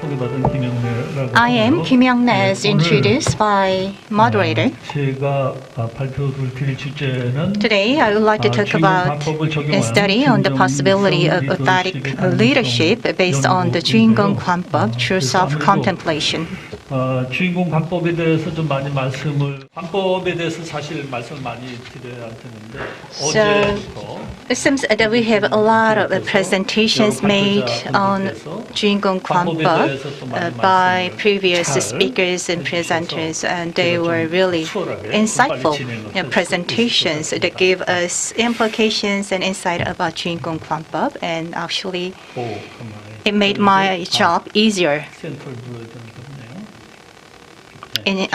I am Kim Youngrae, as introduced by moderator. Today, I would like to talk about a study on the possibility of authentic leadership based on the Juingong Gwan-beop true self-contemplation. 주인공 관법에 대해서 좀 많이 관법에 대해서 사실 말씀을 많이 드려야 되는데 어제부터 it seems that we have a lot of presentations made on Juingong Gwan-beop by previous speakers and presenters, and they were really insightful presentations that gave us implications and insight about Juingong Gwan-beop, and actually it made my job easier in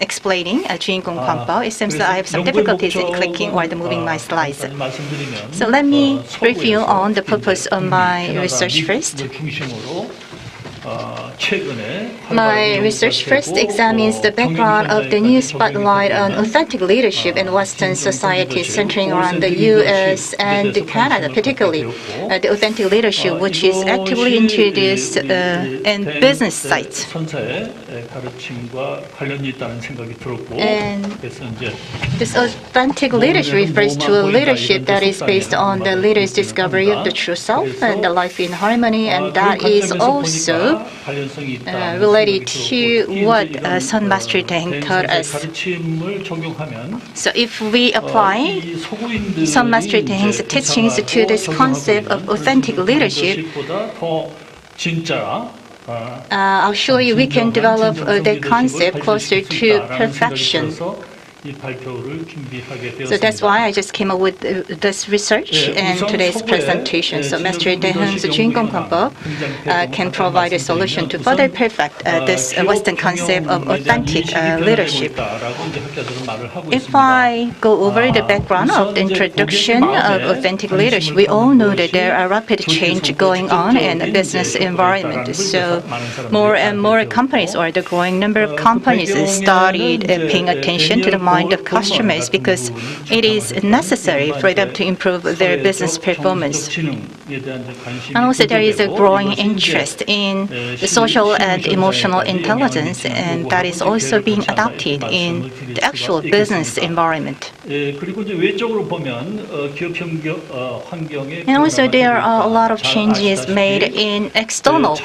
explaining Juingong Gwan-beop. It seems that I have some difficulties in clicking or moving my slides. So let me brief you on the purpose of my research first. My research first examines the background of the new spotlight on authentic leadership in Western society, centering around the U.S. and Canada, particularly the authentic leadership, which is actively introduced in business sites. And this authentic leadership refers to a leadership that is based on the leader's discovery of the true self and the life in harmony, and that is also related to what Sun Master Daeng taught us. So if we apply Sun Master Daeng's teachings to this concept of authentic leadership, actually we can develop the concept closer to perfection. So that's why I just came up with this research and today's presentation. So Master Daeng's Juingong Gwan-beop can provide a solution to further perfect this Western concept of authentic leadership. If I go over the background of the introduction of authentic leadership, we all know that there are rapid change going on in the business environment. So more and more companies, or the growing number of companies, started paying attention to the mind of customers because it is necessary for them to improve their business performance. And also there is a growing interest in the social and emotional intelligence, and that is also being adopted in the actual business environment. And also there are a lot of changes made in external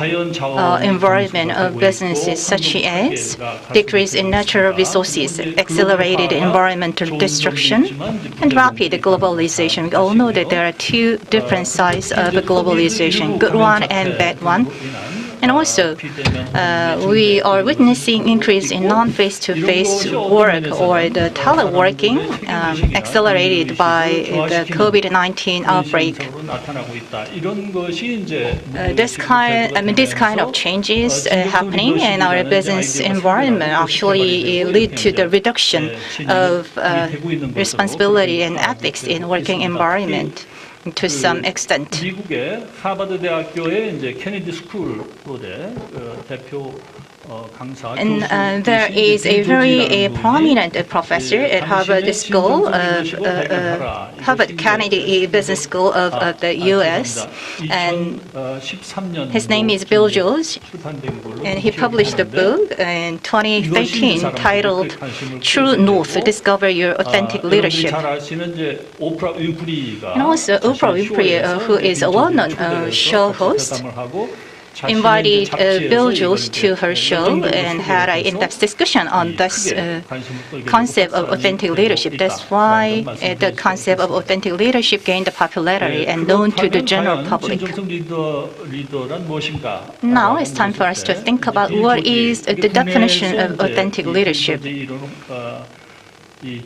environment of businesses, such as decrease in natural resources, accelerated environmental destruction, and rapid globalization. We all know that there are two different sides of globalization, good one and bad one. And also, we are witnessing increase in non-face-to-face work, or the teleworking, accelerated by the COVID-19 outbreak. These kind of changes happening in our business environment actually lead to the reduction of responsibility and ethics in working environment to some extent. And there is a very prominent professor at Harvard School of Harvard Kennedy Business School of the U.S. and his name is Bill George, and he published a book in 2013 titled True North: Discover Your Authentic Leadership. And also Oprah Winfrey, who is a well-known show host, invited Bill George to her show and had an in-depth discussion on this concept of authentic leadership. That's why the concept of authentic leadership gained popularity and known to the general public. Now it's time for us to think about what is the definition of authentic leadership. We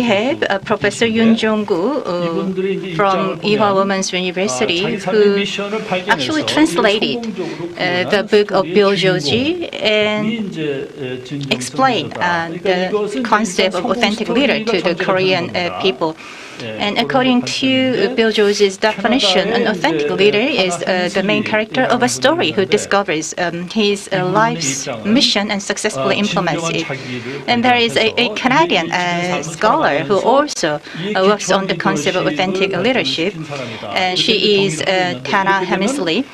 have Professor Youngrae from Ewha Women's University, who actually translated the book of Bill George and explained the concept of authentic leader to the Korean people. And according to Bill George's definition, an authentic leader is the main character of a story who discovers his life's mission and successfully implements it. And there is a Canadian scholar who also works on the concept of authentic leadership. And she is Tana Hemsley.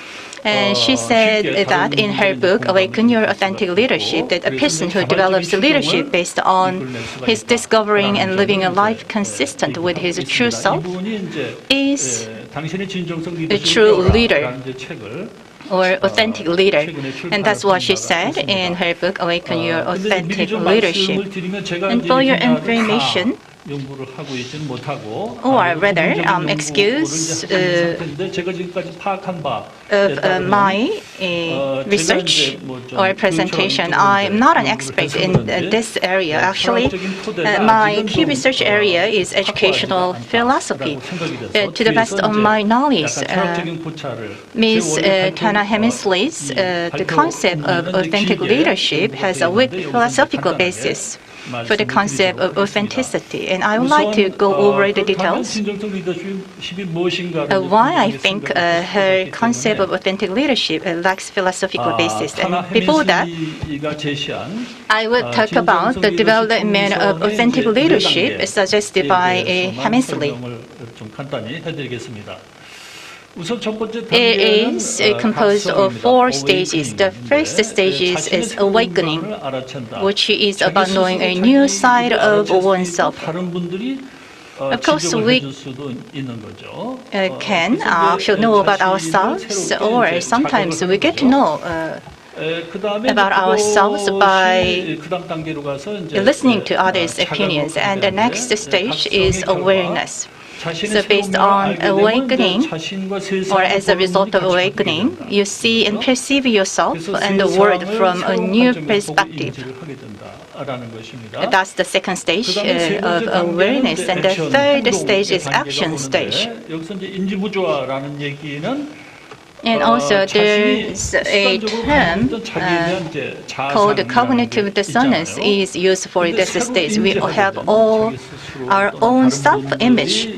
And she said that in her book, Awaken Your Authentic Leadership, that a person who develops leadership based on his discovering and living a life consistent with his true self is a true leader or authentic leader. And that's what she said in her book, Awaken Your Authentic Leadership. And for your information, or rather, excuse of my research or presentation. I'm not an expert in this area. Actually, my key research area is educational philosophy. To the best of my knowledge, Ms. Tana Hemsley's the concept of authentic leadership has a weak philosophical basis for the concept of authenticity. And I would like to go over the details why I think her concept of authentic leadership lacks philosophical basis. And before that, I will talk about the development of authentic leadership suggested by Hemsley. It is composed of 4 stages. The first stage is awakening, which is about knowing a new side of oneself. Of course, we can actually know about ourselves, or sometimes we get to know about ourselves by listening to others' opinions. And the next stage is awareness. So based on awakening, or as a result of awakening, you see and perceive yourself and the world from a new perspective. That's the second stage of awareness. And the third stage is action stage. And also there's a term called cognitive dissonance is used for this stage. We have all our own self-image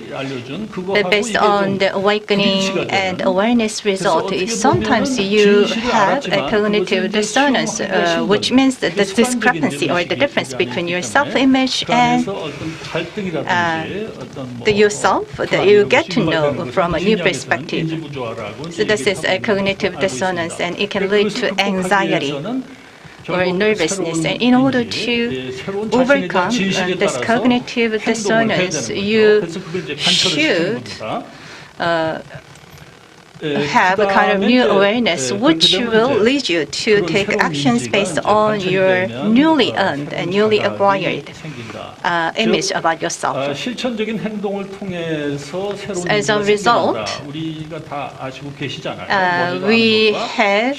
based on the awakening and awareness result. Sometimes you have a cognitive dissonance, which means that the discrepancy or the difference between your self-image and the yourself that you get to know from a new perspective. So this is a cognitive dissonance, and it can lead to anxiety or nervousness. And in order to overcome this cognitive dissonance, you should have a kind of new awareness which will lead you to take actions based on your newly earned and newly acquired image about yourself. As a result, we have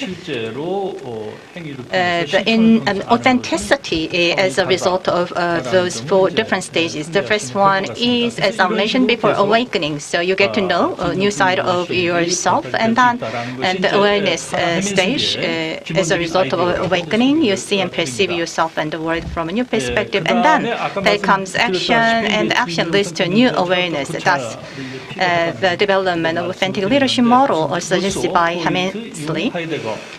the authenticity as a result of those 4 different stages. The first one is, as I mentioned before, awakening. So you get to know a new side of yourself. And then the awareness stage, as a result of awakening, you see and perceive yourself and the world from a new perspective. And then there comes action, and action leads to new awareness. That's the development of authentic leadership model suggested by Hemsley.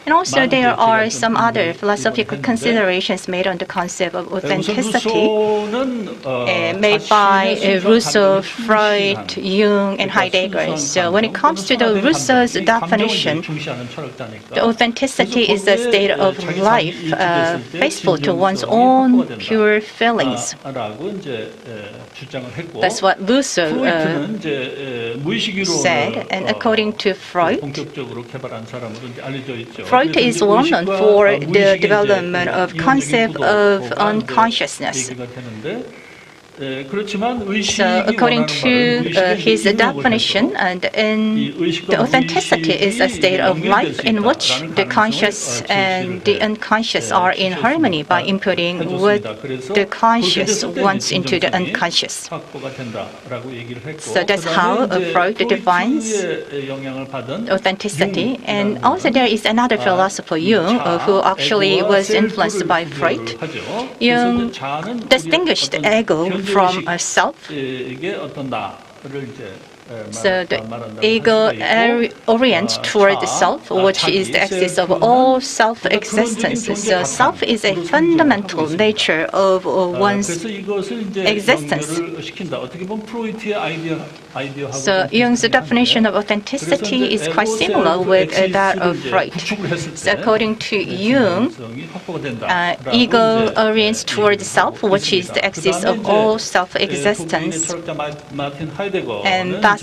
And also there are some other philosophical considerations made on the concept of authenticity made by Rousseau, Freud, Jung, and Heidegger. So when it comes to the Rousseau's definition, the authenticity is a state of life faithful to one's own pure feelings. That's what Rousseau said. And according to Freud, Freud is well known for the development of concept of unconsciousness. So according to his definition, the authenticity is a state of life in which the conscious and the unconscious are in harmony by inputting what the conscious wants into the unconscious. So that's how Freud defines authenticity. And also there is another philosopher, Jung, who actually was influenced by Freud. Jung distinguished ego from a self. 이게 어떤 나를 이제 So the ego orients toward the self, which is the axis of all self-existence. So self is a fundamental nature of one's existence. So Jung's definition of authenticity is quite similar with that of Freud. So according to Jung, ego orients toward the self, which is the axis of all self-existence. And that's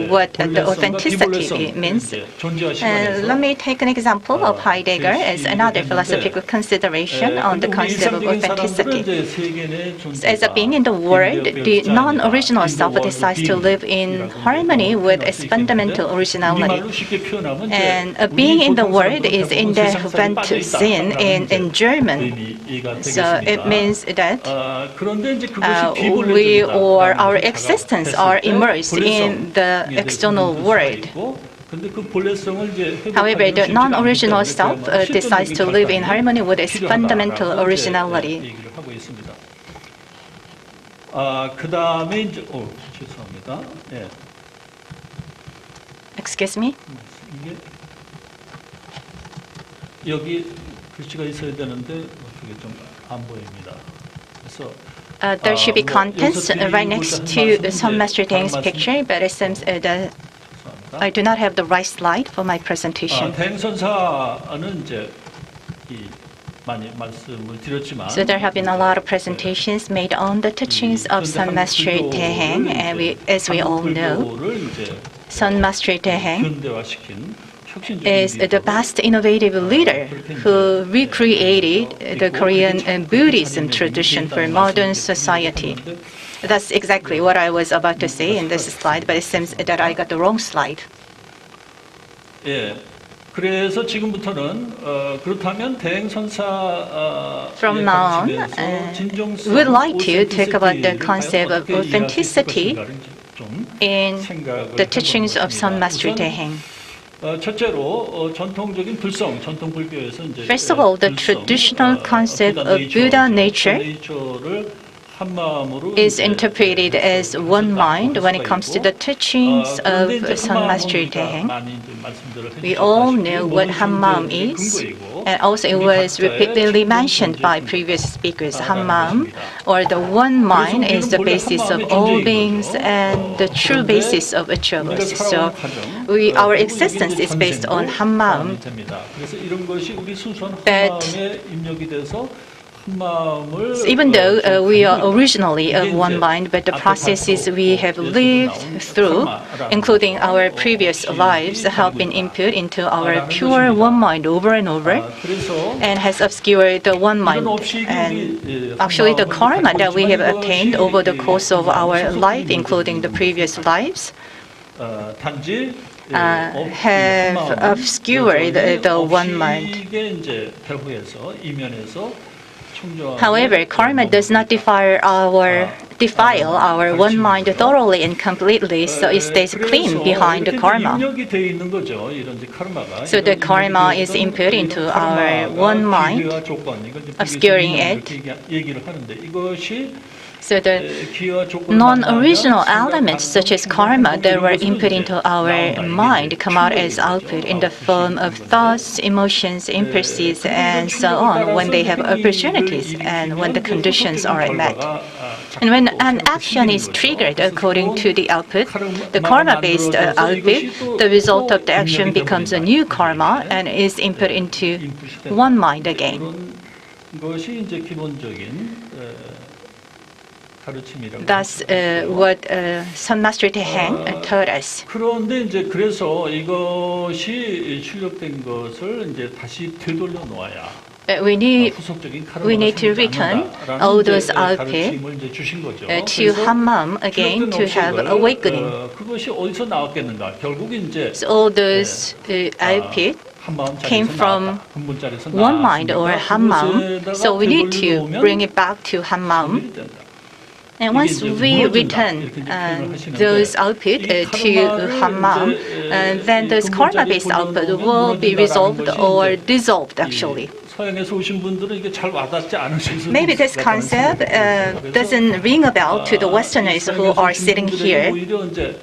what the authenticity means. Let me take an example of Heidegger as another philosophical consideration on the concept of authenticity. So as a being in the world, the non-original self decides to live in harmony with its fundamental originality. And a being in the world is in the Sinn in German. So it means that we or our existence are immersed in the external world. However, the non-original self decides to live in harmony with its fundamental originality. 그다음에 이제 죄송합니다. 예. Excuse me? 이게 여기 글씨가 있어야 되는데 어떻게 좀 안 보입니다. 그래서 There should be contents right next to Son Master Daeng's picture, but it seems that I do not have the right slide for my presentation. 대행선사는 이제 많이 말씀을 드렸지만 So there have been a lot of presentations made on the teachings of Son Master Daeng, and as we all know, Son Master Daeng is the best innovative leader who recreated the Korean Buddhism tradition for modern society. That's exactly what I was about to say in this slide, but it seems that I got the wrong slide. 예. 그래서 지금부터는 그렇다면 대행선사 From now on, we'd like to talk about the concept of authenticity in the teachings of Son Master Daeng. 첫째로 전통적인 불성, 전통 불교에서 이제 First of all, the traditional concept of Buddha nature is interpreted as one mind when it comes to the teachings of Son Master Daeng. We all know what Hammam is, and also it was repeatedly mentioned by previous speakers. Hammam, or the one mind, is the basis of all beings and the true basis of each of us. So our existence is based on Hammam. Even though we are originally of one mind, but the processes we have lived through, including our previous lives, have been input into our pure one mind over and over, and has obscured the one mind. And actually, the karma that we have obtained over the course of our life, including the previous lives, have obscured the one mind. However, karma does not defile our one mind thoroughly and completely, so it stays clean behind the karma. So the karma is input into our one mind, obscuring it. So the non-original elements such as karma that were input into our mind come out as output in the form of thoughts, emotions, impulses, and so on when they have opportunities and when the conditions are met. And when an action is triggered according to the output, the karma-based output, the result of the action becomes a new karma and is input into one mind again. That's what Son Master Daeng taught us. 그런데 이제 그래서 이것이 출력된 것을 이제 다시 되돌려 놓아야. We need to return all those output to Hammam again to have awakening. 그것이 어디서 나왔겠는가? 결국 이제 So all those output came from one mind or Hammam. So we need to bring it back to Hammam. And once we return those output to Hammam, then those karma-based output will be resolved or dissolved, actually. 서양에서 오신 분들은 이게 잘 와닿지 않으실 수도 Maybe this 있을 것 같다는 concept 생각이 들어요. doesn't ring a bell to the Westerners who are 서양에서 sitting 오신 분들에게 here. 오히려 이제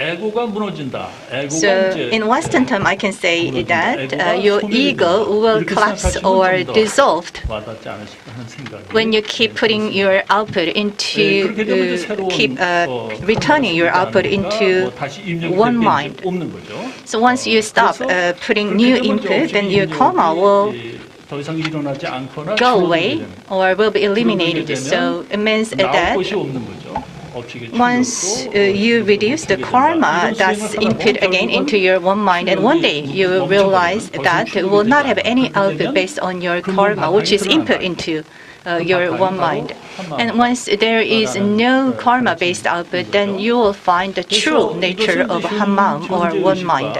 에고가 무너진다. 에고가 So 이제 in Western term, I can say that 에고가 your 소멸이 ego 된다. will 이렇게 collapse 생각하시면 or 좀 더 dissolved 와닿지 않으실까 하는 생각이 when you keep putting your output into 그렇게 되면 이제 새로운 keep returning your output into 다시 입력이 one 될 게 mind. 이제 없는 거죠. So once you stop 그래서 putting 그렇게 new 되면 이제 input, then your 업적인 karma will 인력이 더 이상 일어나지 않거나 go 줄어들게 away 되는 or will be 그러게 eliminated. 되면 So it means 나올 that 것이 없는 거죠. 업적의 once 출력도 you reduce the karma that's input again into your one mind, and one day you will realize that you will not have any output based on your karma, which is input into your one mind. And once there is no karma-based output, then you will find the true nature of Hammam or one mind.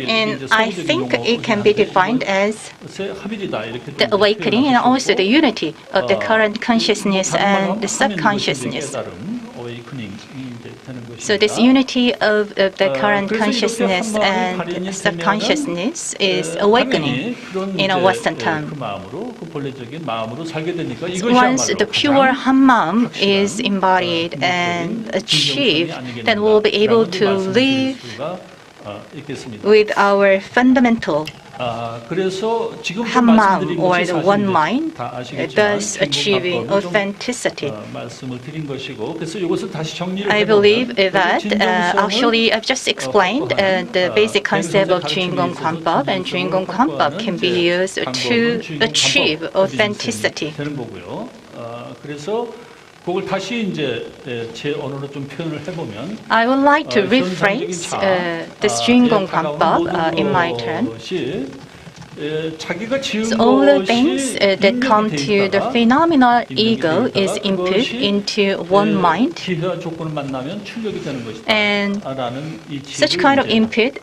And I think it can be defined as the awakening and also the unity of the current consciousness and the subconsciousness. So this unity of the current consciousness and subconsciousness is awakening in a Western term. Once the pure Hammam is embodied and achieved, then we'll be able to live with our fundamental Hammam or the one mind, thus achieving authenticity. I believe that actually I've just explained the basic concept of Juingong Gwan-beop, and Juingong Gwan-beop can be used to achieve authenticity. 그걸 다시 이제 제 언어로 좀 표현을 해보면 I would like to rephrase this Juingong Gwan-beop in my turn. So all the things that come to the phenomenal ego is input into one mind, and such kind of input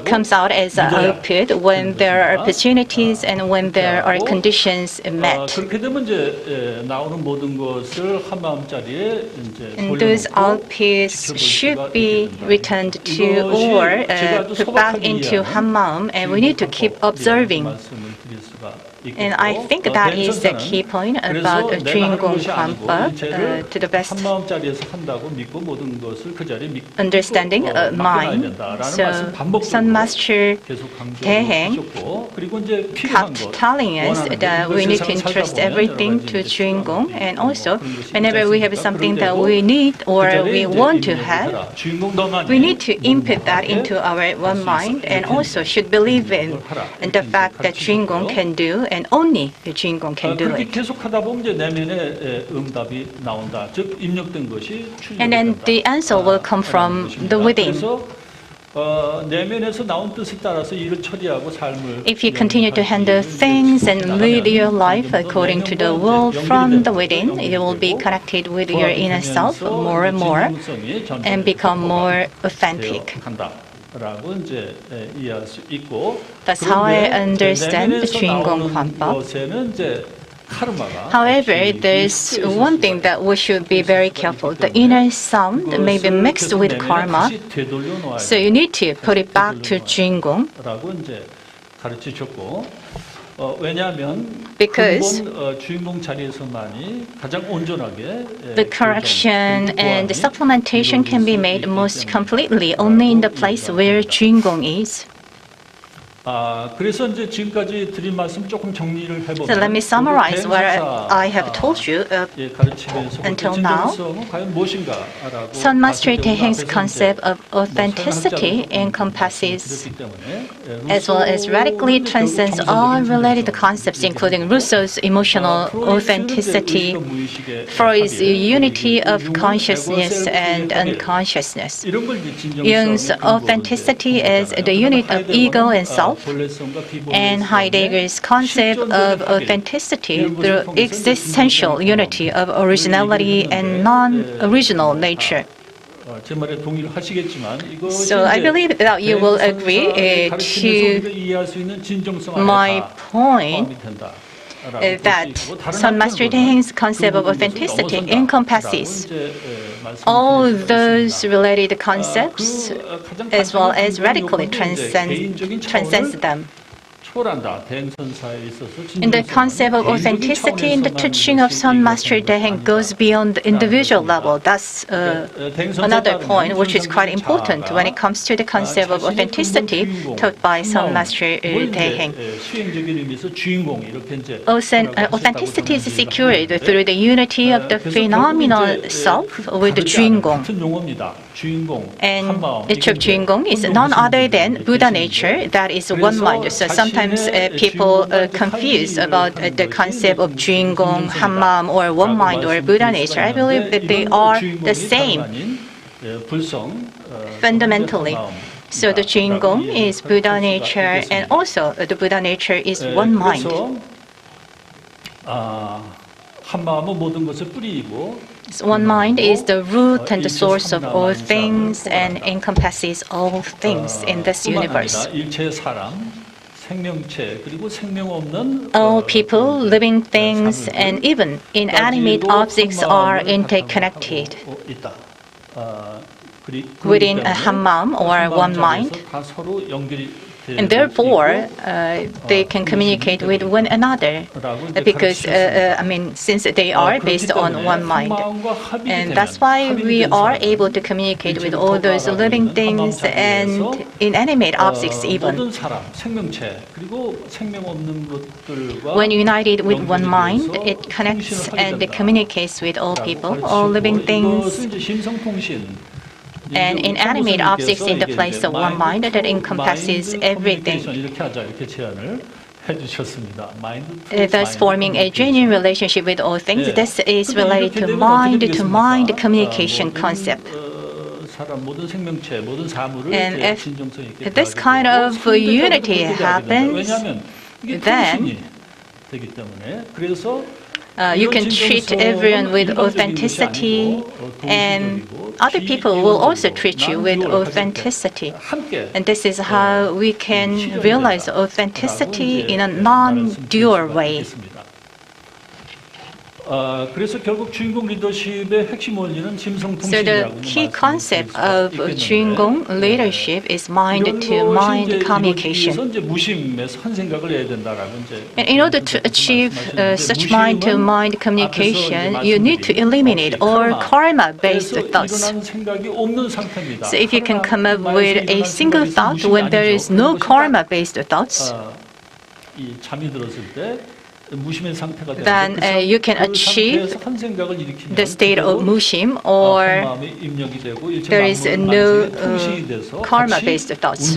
comes out as an output when there are opportunities and when there are conditions met. 그렇게 되면 이제 나오는 모든 것을 한마음짜리에 이제 And those outputs should be returned to or put back into Hammam, and we need to keep observing. And I think that is the key point about Juingong Gwan-beop to the best understanding of mind. So Sun Master Daeheng kept telling us that we need to entrust everything to Juingong, and also whenever we have something that we need or we want to have, we need to input that into our one mind, and also should believe in the fact that Juingong can do, and only the Juingong can do it. And then the answer will come from the within. If you continue to handle things and lead your life according to the will from the within, you will be connected with your inner self more and more and become more authentic. That's how I understand the Juingong Gwan-beop. However, there's one thing that we should be very careful. The inner sound may be mixed with karma, so you need to put it back to Juingong. Because the correction and the supplementation can be made most completely only in the place where Juingong is. So let me summarize what I have told you until now. Sun Master Daeheng's concept of authenticity encompasses as well as radically transcends all related concepts, including Rousseau's emotional authenticity, Freud's unity of consciousness and unconsciousness. Jung's authenticity is the unit of ego and self, and Heidegger's concept of authenticity through existential unity of originality and non-original nature. So I believe that you will agree to my point that Son Master Daeheng's concept of authenticity encompasses all those related concepts as well as radically transcends them. In the concept of authenticity in the teaching of Son Master Daeheng goes beyond the individual level. That's another point which is quite important when it comes to the concept of authenticity taught by Son Master Daeheng. Authenticity is secured through the unity of the phenomenal self with the Juingong. And the true Juingong is none other than Buddha nature, that is one mind. So sometimes people confuse about the concept of Juingong, Hanmaum, or one mind or Buddha nature. I believe that they are the same fundamentally. So the Juingong is Buddha nature, and also the Buddha nature is one mind. One mind is the root and the source of all things and encompasses all things in this universe. All people, living things, and even inanimate objects are interconnected within a Hanmaum or one mind. And therefore, they can communicate with one another because, since they are based on one mind. And that's why we are able to communicate with all those living things and inanimate objects even. When united with one mind, it connects and communicates with all people, all living things, and inanimate objects in the place of one mind that encompasses everything, thus forming a genuine relationship with all things. This is related to mind communication concept. And if this kind of unity happens, then you can treat everyone with authenticity, and other people will also treat you with authenticity. And this is how we can realize authenticity in a non-dual way. So the key concept of Juingong leadership is mind-to-mind communication. And in order to achieve such mind-to-mind communication, you need to eliminate all karma-based thoughts. So if you can come up with a single thought when there is no karma-based thoughts, then you can achieve the state of mushim, or there is no karma-based thoughts.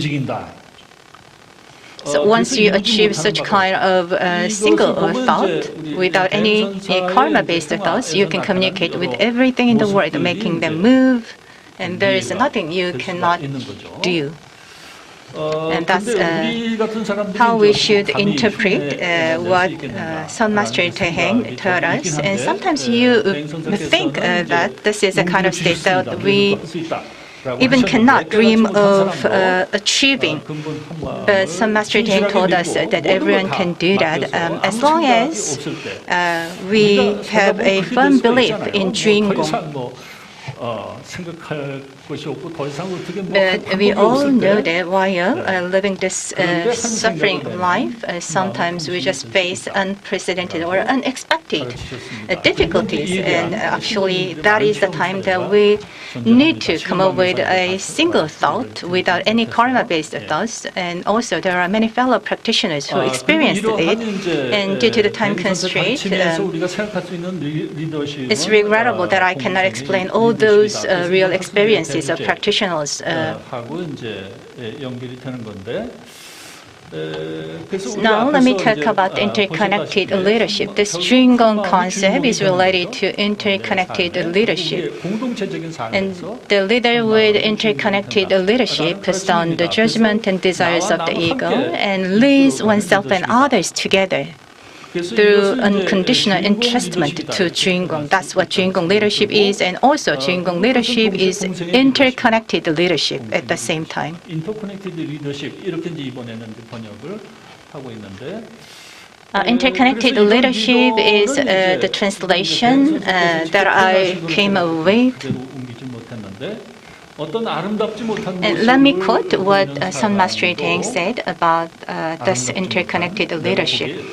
So once you achieve such kind of single thought without any karma-based thoughts, you can communicate with everything in the world, making them move, and there is nothing you cannot do. And that's how we should interpret what Son Master Daeheng taught us. And sometimes you think that this is a kind of state that we even cannot dream of achieving. But Son Master Daeheng told us that everyone can do that as long as we have a firm belief in Juingong. But we all know that while living this suffering life, sometimes we just face unprecedented or unexpected difficulties. And actually, that is the time that we need to come up with a single thought without any karma-based thoughts. And also, there are many fellow practitioners who experienced it. And due to the time constraint, it's regrettable that I cannot explain all those real experiences of practitioners. Now let me talk about interconnected leadership. This Juingong concept is related to interconnected leadership. And the leader with interconnected leadership puts down the judgment and desires of the ego and leads oneself and others together through unconditional entrustment to Juingong. That's what Juingong leadership is, and also Juingong leadership is interconnected leadership at the same time. Interconnected leadership is the translation that I came up with. And let me quote what Son Master Teng said about this interconnected leadership.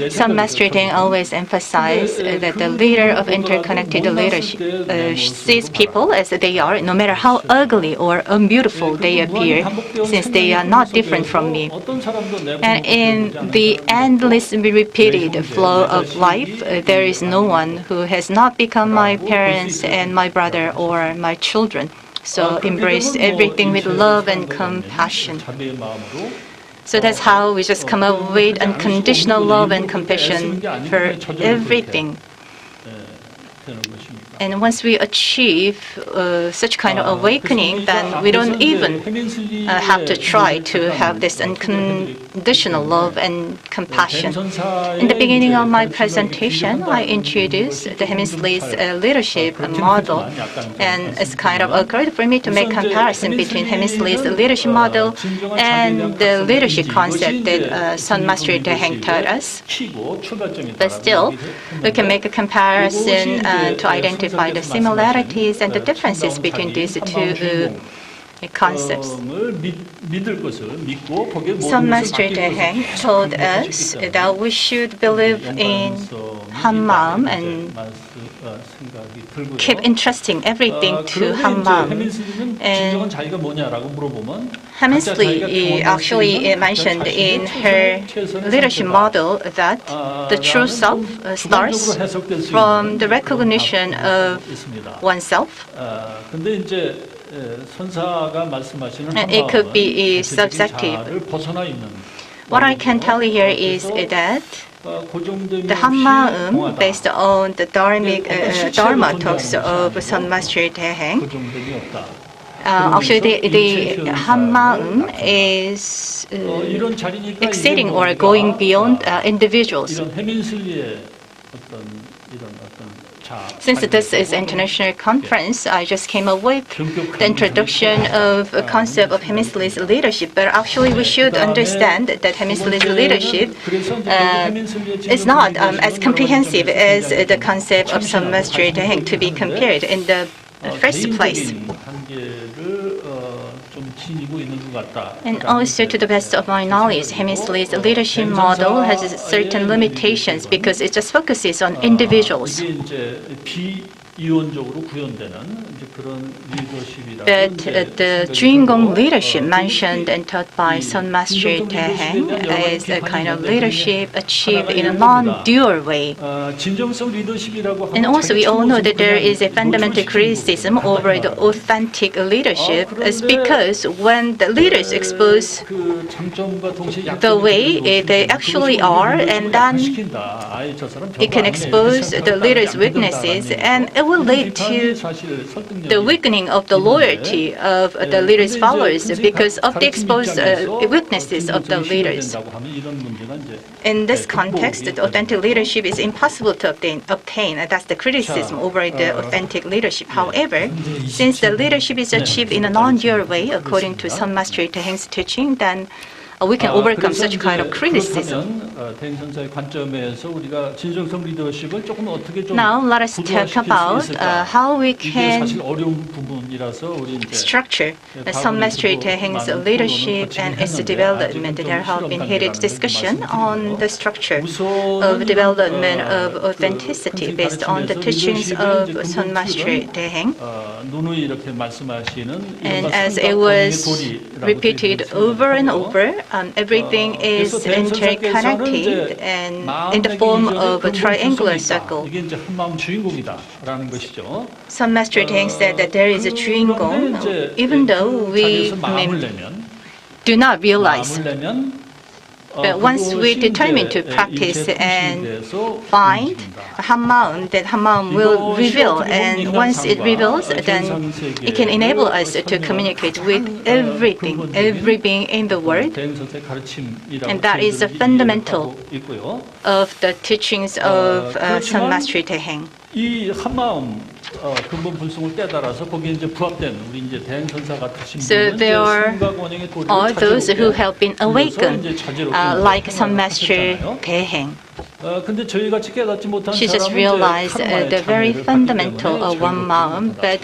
Son Master Teng always emphasized that the leader of interconnected leadership sees people as they are, no matter how ugly or unbeautiful they appear, since they are not different from me. And in the endlessly repeated flow of life, there is no one who has not become my parents and my brother or my children. So embrace everything with love and compassion. So that's how we just come up with unconditional love and compassion for everything. And once we achieve such kind of awakening, then we don't even have to try to have this unconditional love and compassion. In the beginning of my presentation, I introduced the Hemisley's leadership model, and it's kind of occurred for me to make comparison between Hemisley's leadership model and the leadership concept that Son Master Teng taught us. But still, we can make a comparison to identify the similarities and the differences between these two concepts. Son Master Teng told us that we should believe in 한마음 and keep entrusting everything to 한마음. And Hemisley actually mentioned in her leadership model that the true self starts from the recognition of oneself. And it could be subjective. What I can tell you here is that the 한마음, based on the Dharma talks of Son Master Teng, actually the 한마음 is exceeding or going beyond individuals. Since this is an international conference, I just came up with the introduction of a concept of Hemisley's leadership. But actually, we should understand that Hemisley's leadership is not as comprehensive as the concept of Son Master Teng to be compared in the first place. And also, to the best of my knowledge, Hemisley's leadership model has certain limitations because it just focuses on individuals. But the Juingong leadership mentioned and taught by Son Master Teng is a kind of leadership achieved in a non-dual way. And also we all know that there is a fundamental criticism over the authentic leadership is because when the leaders expose the way they actually are, and then it can expose the leader's weaknesses, and it will lead to the weakening of the loyalty of the leader's followers because of the exposed weaknesses of the leaders. In this context, the authentic leadership is impossible to obtain. That's the criticism over the authentic leadership. However, since the leadership is achieved in a non-dual way, according to Son Master Teng's teaching, then we can overcome such kind of criticism. Now, let us talk about how we can structure Son Master Teng's leadership and its development. There have been heated discussion on the structure of development of authenticity based on the teachings of Son Master Teng. And as it was repeated over and over, everything is interconnected and in the form of a triangular circle. Son Master Teng said that there is a Juingong, even though we do not realize. But once we determine to practice and find 한마음, that 한마음 will reveal. And once it reveals, then it can enable us to communicate with everything, every being in the world. And that is the fundamental of the teachings of Son Master Teng. So there are those who have been awakened, like Son Master Teng. 근데 저희같이 깨닫지 못한 She just 사람은 realized 이제 카르마의 the very 장애를 fundamental 받기 때문에 one mom, but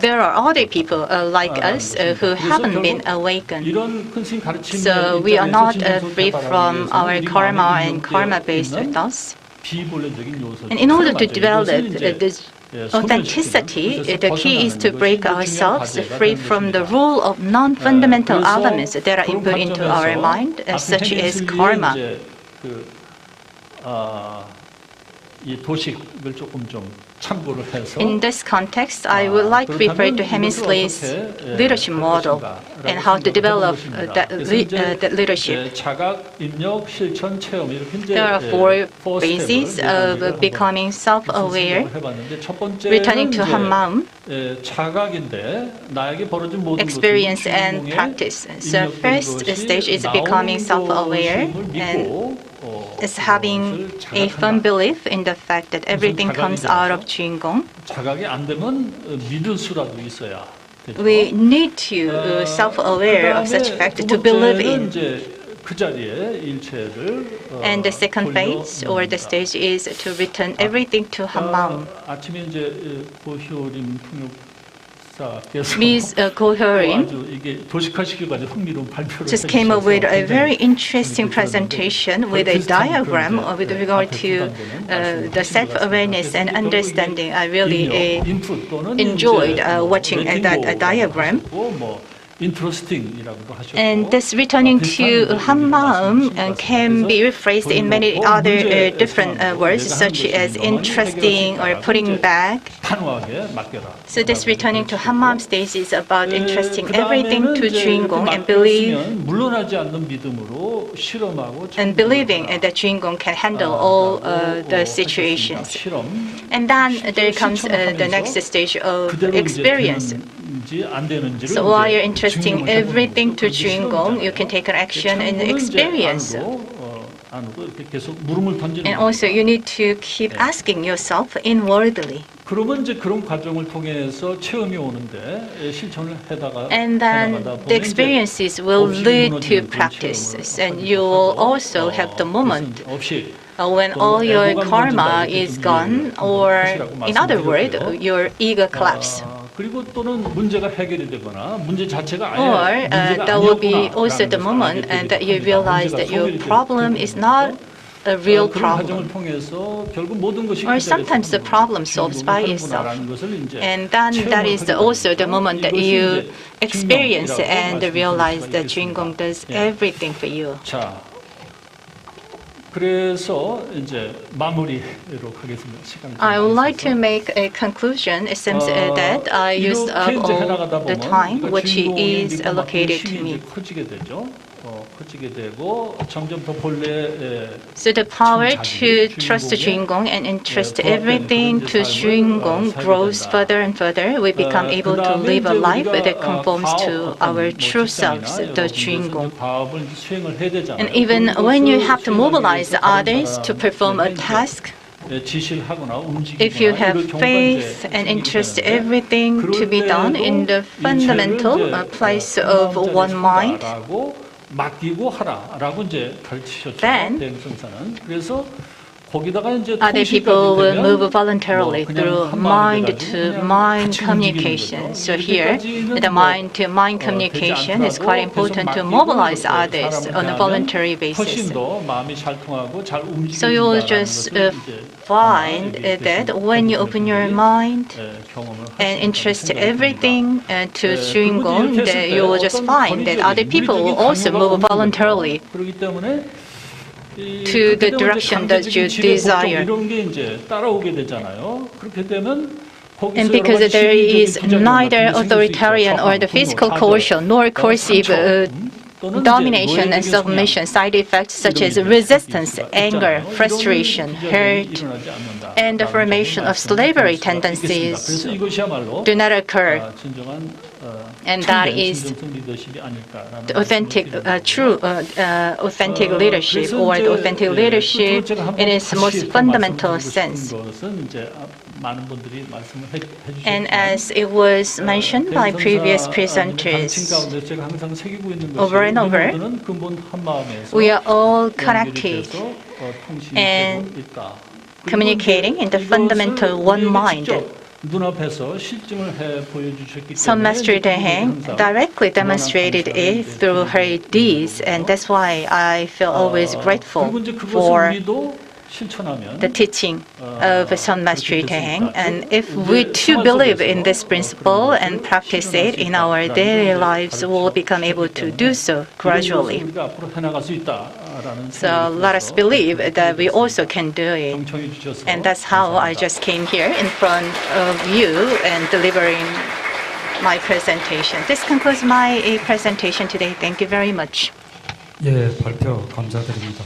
there are other people like 아, us who 그래서 haven't been 결국 awakened. 이런 큰 스님 가르침의 So we are 입장에서 not 진정성 free 개발하기 from 위해서는 our 우리 karma 마음에 and 인용되어 karma-based 있는 thoughts. 비본래적인 요소죠. And in order to 이것을 develop 이제 this 소멸시키는, authenticity, 그것에서 the key is to 벗어나는 break 것이 중요한 ourselves 과제가 free 되는 from the 것입니다. rule of non-fundamental 그래서 elements that are 그런 input into our 관점에서 mind, 앞에 such as 헤미슬리의 karma. 이제 이 도식을 조금 좀 참고를 해서 In this context, I would like to refer to Hemisley's leadership model and how to develop that leadership. 자각, 입력, 실천, 체험 이렇게 이제 There are four bases of becoming self-aware, returning to 한마음, 자각인데 나에게 벌어진 모든 experience and practice. So first stage is becoming self-aware and is having a firm belief in the fact that everything comes out of Juingong. 자각이 안 되면 믿을 수라도 있어야 되죠. We need to self-aware of such fact to believe in. 그 자리에 일체를 And the second phase or the stage is to return everything to 한마음. 아침에 이제 고효림 Ms. Go-hyorim just came up with a very interesting presentation with a diagram with regard to the self-awareness and understanding. I really enjoyed watching that diagram. And this returning to 한마음 can be rephrased in many other different words, such as interesting or putting back. So this returning to 한마음 stage is about entrusting everything to Juingong and believing that Juingong can handle all the situations. And then there comes the next stage of experience. So while you're entrusting everything to Juingong, you can take an action and experience. And also you need to keep asking yourself inwardly. And then the experiences will lead to practice, and you will also have the moment when all your karma is gone, or in other words, your ego collapse. Or that will be also the moment and that you realize that your problem is not a real problem. Or sometimes the problem solves by itself. And then that is also the moment that you experience and realize that Juingong does everything for you. I would like to make a conclusion. It seems that I used up all the time which is allocated to me. So the power to trust Juingong and entrust everything to Juingong grows further and further. We become able to live a life that conforms to our true selves, the Juingong. And even when you have to mobilize others to perform a task, if you have faith and entrust everything to be done in the fundamental place of one mind, then other people will move voluntarily through mind-to-mind communication. So here, the mind-to-mind communication is quite important to mobilize others on a voluntary basis. So you will just find that when you open your mind and entrust everything to Juingong, you will just find that other people will also move voluntarily to the direction that you desire. And because there is neither authoritarian or the physical coercion nor coercive domination and submission, side effects such as resistance, anger, frustration, hurt, and the formation of slavery tendencies do not occur. And that is the authentic, true authentic leadership, or the authentic leadership in its most fundamental sense. And as it was mentioned by previous presenters, over and over, 모두는 근본 한 마음에서 we are all 연결이 connected 돼서, 통신이 and 되고 있다. communicating in the fundamental one mind. 눈앞에서 실증을 해 보여주셨기 Son 때문에 Master Daeheng directly demonstrated it through her deeds, and that's why I feel always grateful 그리고 이제 그것을 for 우리도 실천하면 the teaching of Son Master Daeheng. And if we too believe in this principle and practice it in our daily lives, we will become able to do so gradually. 우리가 앞으로 해나갈 수 있다라는 So let us believe that we also can do it. 경청해 주셔서 And that's how I just came here in front of you and delivering my presentation. This concludes my presentation today. Thank you very much. 예, 발표 감사드립니다.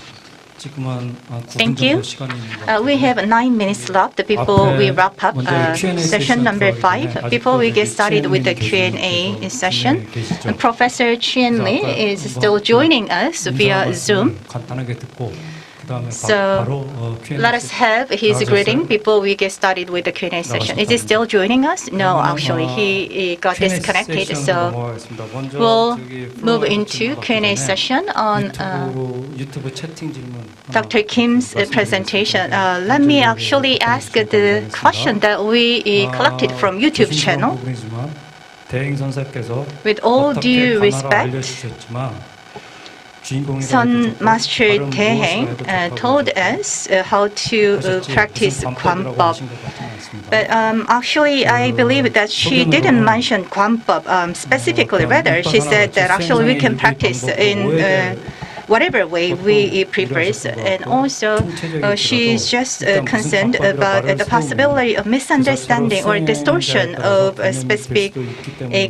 지금은 9분 Thank 정도 you. 시간이 있는 We have 9 minutes left before we wrap up session number 5. Before we get started with the Q&A session, Professor Chien Lee is still joining us via Zoom. 간단하게 듣고 그다음에 So 바로 Q&A let us have his greeting before we get started with the Q&A session. Is he still joining us? No, actually, he got disconnected. So we'll move into Q&A session on 유튜브 채팅 질문. Dr. Kim's presentation. Let me actually ask the question that we collected from YouTube channel. 대행 선생께서 With all due 어떻게 respect, 알려주셨지만 Son Master Daeheng told us how to practice Gwan-beop. But actually, I believe that she didn't mention Gwan-beop specifically. Rather, she said that actually we can practice in whatever way we prefer. And also, she's just concerned about the possibility of misunderstanding or distortion of a specific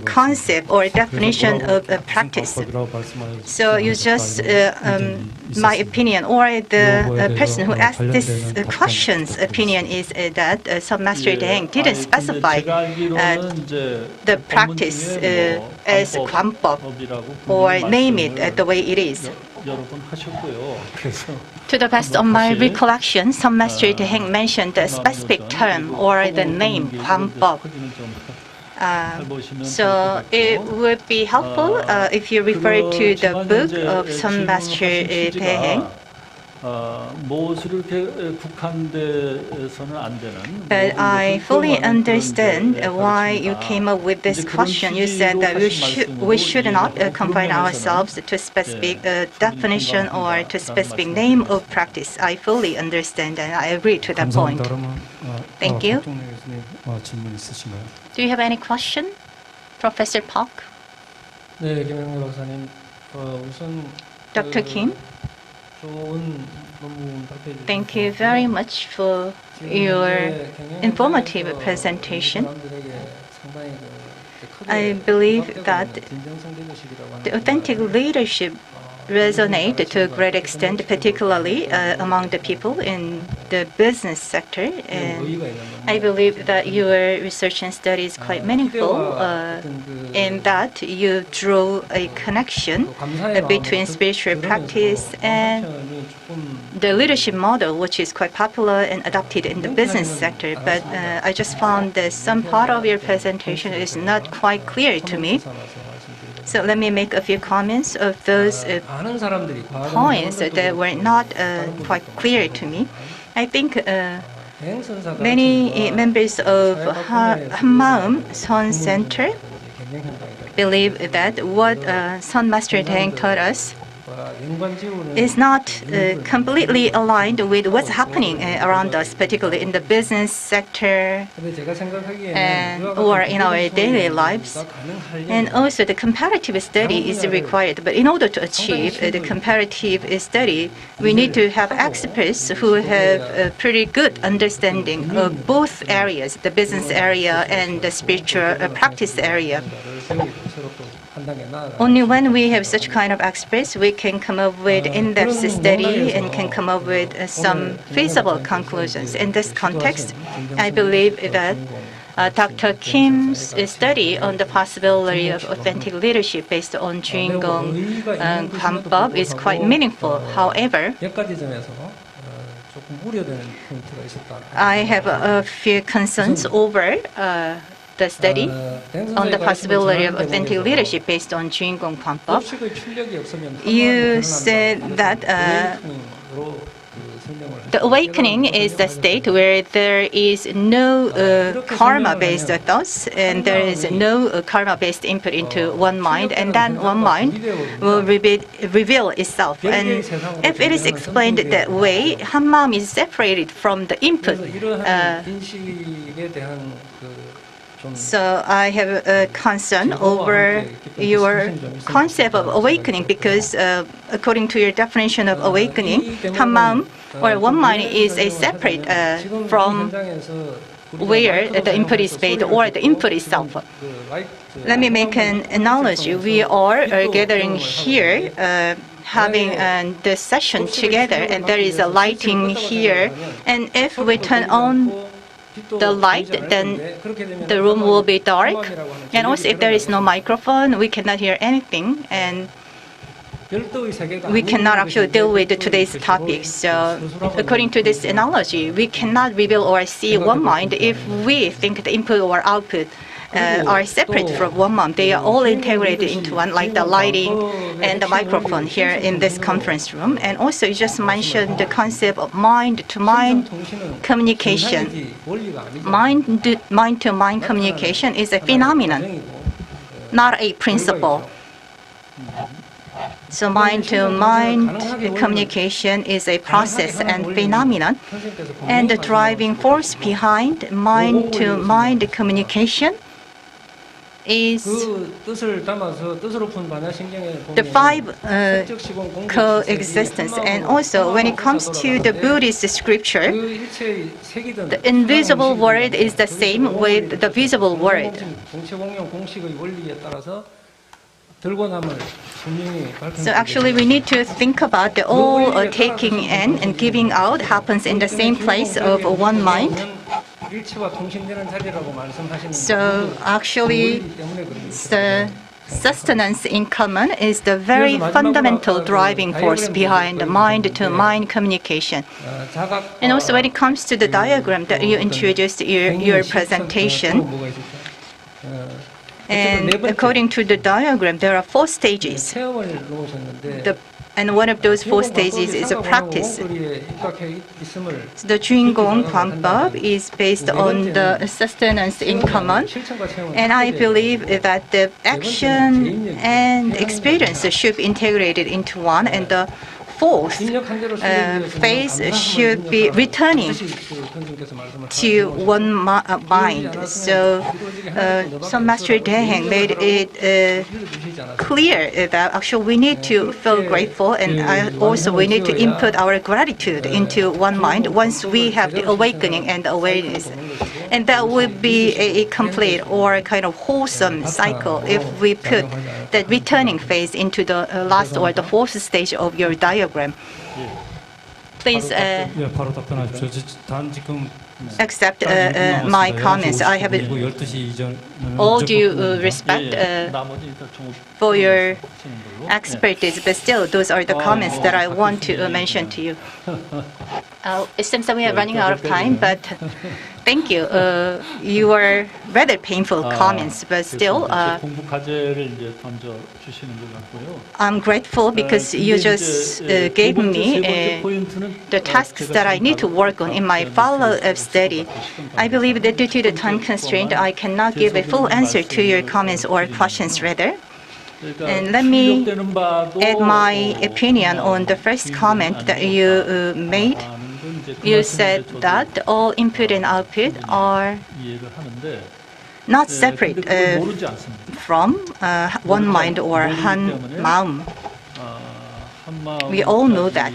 concept or definition of a practice. So you just, my opinion, or the person who asked this question's opinion is that Son Master Daeheng didn't specify the practice as Gwan-beop or name it the way it is. To the best of my recollection, Son Master Daeheng mentioned the specific term or the name Gwan-beop. So it would be helpful if you refer to the book of Son Master Daeheng. But I fully understand why you came up with this question. You said that we should not confine ourselves to specific definition or to specific name of practice. I fully understand and I agree to that point. Thank you. Do you have any question, Professor Park? 네, 김영래 박사님. 우선 Dr. Kim? Thank you very much for your informative presentation. I believe that the authentic leadership resonate to a great extent, particularly among the people in the business sector. And I believe that your research and study is quite meaningful in that you draw a connection between spiritual practice and the leadership model, which is quite popular and adopted in the business sector. But I just found that some part of your presentation is not quite clear to me. So let me make a few comments of those points that were not quite clear to me. I think many members of Hammaum Son Center believe that what Son Master Daeheng taught us is not completely aligned with what's happening around us, particularly in the business sector or in our daily lives. And also the comparative study is required. But in order to achieve the comparative study, we need to have experts who have a pretty good understanding of both areas, the business area and the spiritual practice area. Only when we have such kind of experts, we can come up with in-depth study and can come up with some feasible conclusions. In this context, I believe that Dr. Kim's study on the possibility of authentic leadership based on Juingong Gwan-beop is quite meaningful. However, I have a few concerns over the study on the possibility of authentic leadership based on Juingong Gwan-beop. You said that the awakening is the state where there is no karma-based thoughts and there is no karma-based input into one mind, and then one mind will reveal itself. And if it is explained that way, Hammam is separated from the input. So I have a concern over your concept of awakening because according to your definition of awakening, Hammam or one mind is a separate from where the input is made or the input itself. Let me make an analogy. We are gathering here having this session together, and there is a lighting here, and if we turn on the light, then the room will be dark. And also, if there is no microphone, we cannot hear anything, and we cannot actually deal with today's topic. So, according to this analogy, we cannot reveal or see one mind if we think the input or output are separate from one mind. They are all integrated into one, like the lighting and the microphone here in this conference room. And also, you just mentioned the concept of mind-to-mind communication. Mind-to-mind communication is a phenomenon, not a principle. So mind-to-mind communication is a process and phenomenon. And the driving force behind mind-to-mind communication is the five coexistence. And also, when it comes to the Buddhist scripture, the invisible world is the same with the visible world. So actually, we need to think about the all taking in and giving out happens in the same place of one mind. So actually, the sustenance in common is the very fundamental driving force behind mind-to-mind communication. And also, when it comes to the diagram that you introduced in your presentation, and according to the diagram, there are 4 stages. And one of those 4 stages is a practice. The Juingong Gwan-beop is based on the sustenance in common. And I believe that the action and experience should be integrated into one. And the 4th phase should be returning to one mind. So Master Daeheng made it clear that actually we need to feel grateful, and also we need to input our gratitude into one mind once we have the awakening and the awareness. And that would be a complete or a kind of wholesome cycle if we put the returning phase into the last or the 4th stage of your diagram. Please accept my comments. I have all due respect for your expertise, but still, those are the comments that I want to mention to you. It seems that we are running out of time, but thank you. You were rather painful comments, but still, I'm grateful because you just gave me the tasks that I need to work on in my follow-up study. I believe that due to the time constraint, I cannot give a full answer to your comments or questions rather. And let me add my opinion on the first comment that you made. You said that all input and output are not separate from one mind or Han Maum. We all know that.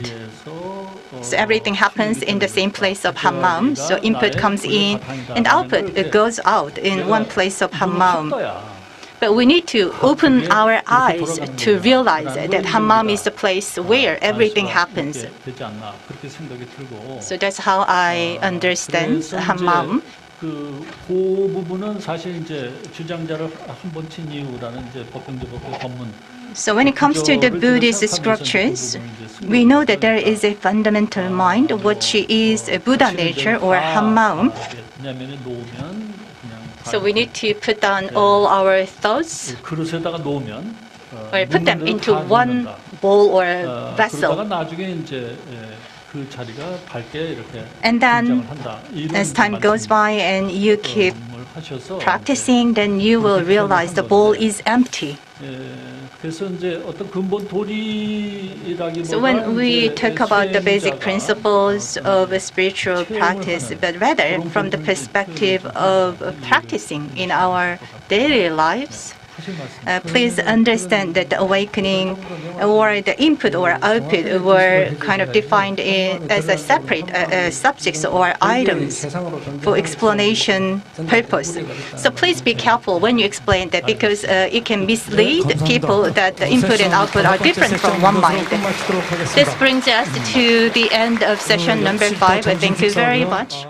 So everything happens in the same place of Han Maum. So input comes in and output goes out in one place of Han Maum. But we need to open our eyes to realize that Hammam is the place where everything happens. So that's how I understand Hammam. 그 부분은 사실 이제 주장자를 한 번 친 이유라는 이제 법경제법의 법문. So when it comes to the Buddhist scriptures, we know that there is a fundamental mind, which is a Buddha nature or Hammam. So we need to put down all our thoughts 그릇에다가 놓으면 or put them 묵는 대로 into 다 one 묵는다. bowl or 그러다가 vessel. 나중에 이제 그 자리가 밝게 이렇게 And then 등장을 한다. 이런 as time goes by and you keep 말씀을 하셔서 practicing, then you will realize the bowl is empty. 그래서 이제 어떤 근본 도리라기보다 So when we talk about the basic principles of a spiritual practice, but rather from the perspective of practicing in our daily lives, please understand that the awakening or the input or output were kind of defined as a separate subjects or items for explanation purpose. So please be careful when you explain that because it can mislead people that the input and output are different from one mind. This brings us to the end of session number 5. Thank you very much.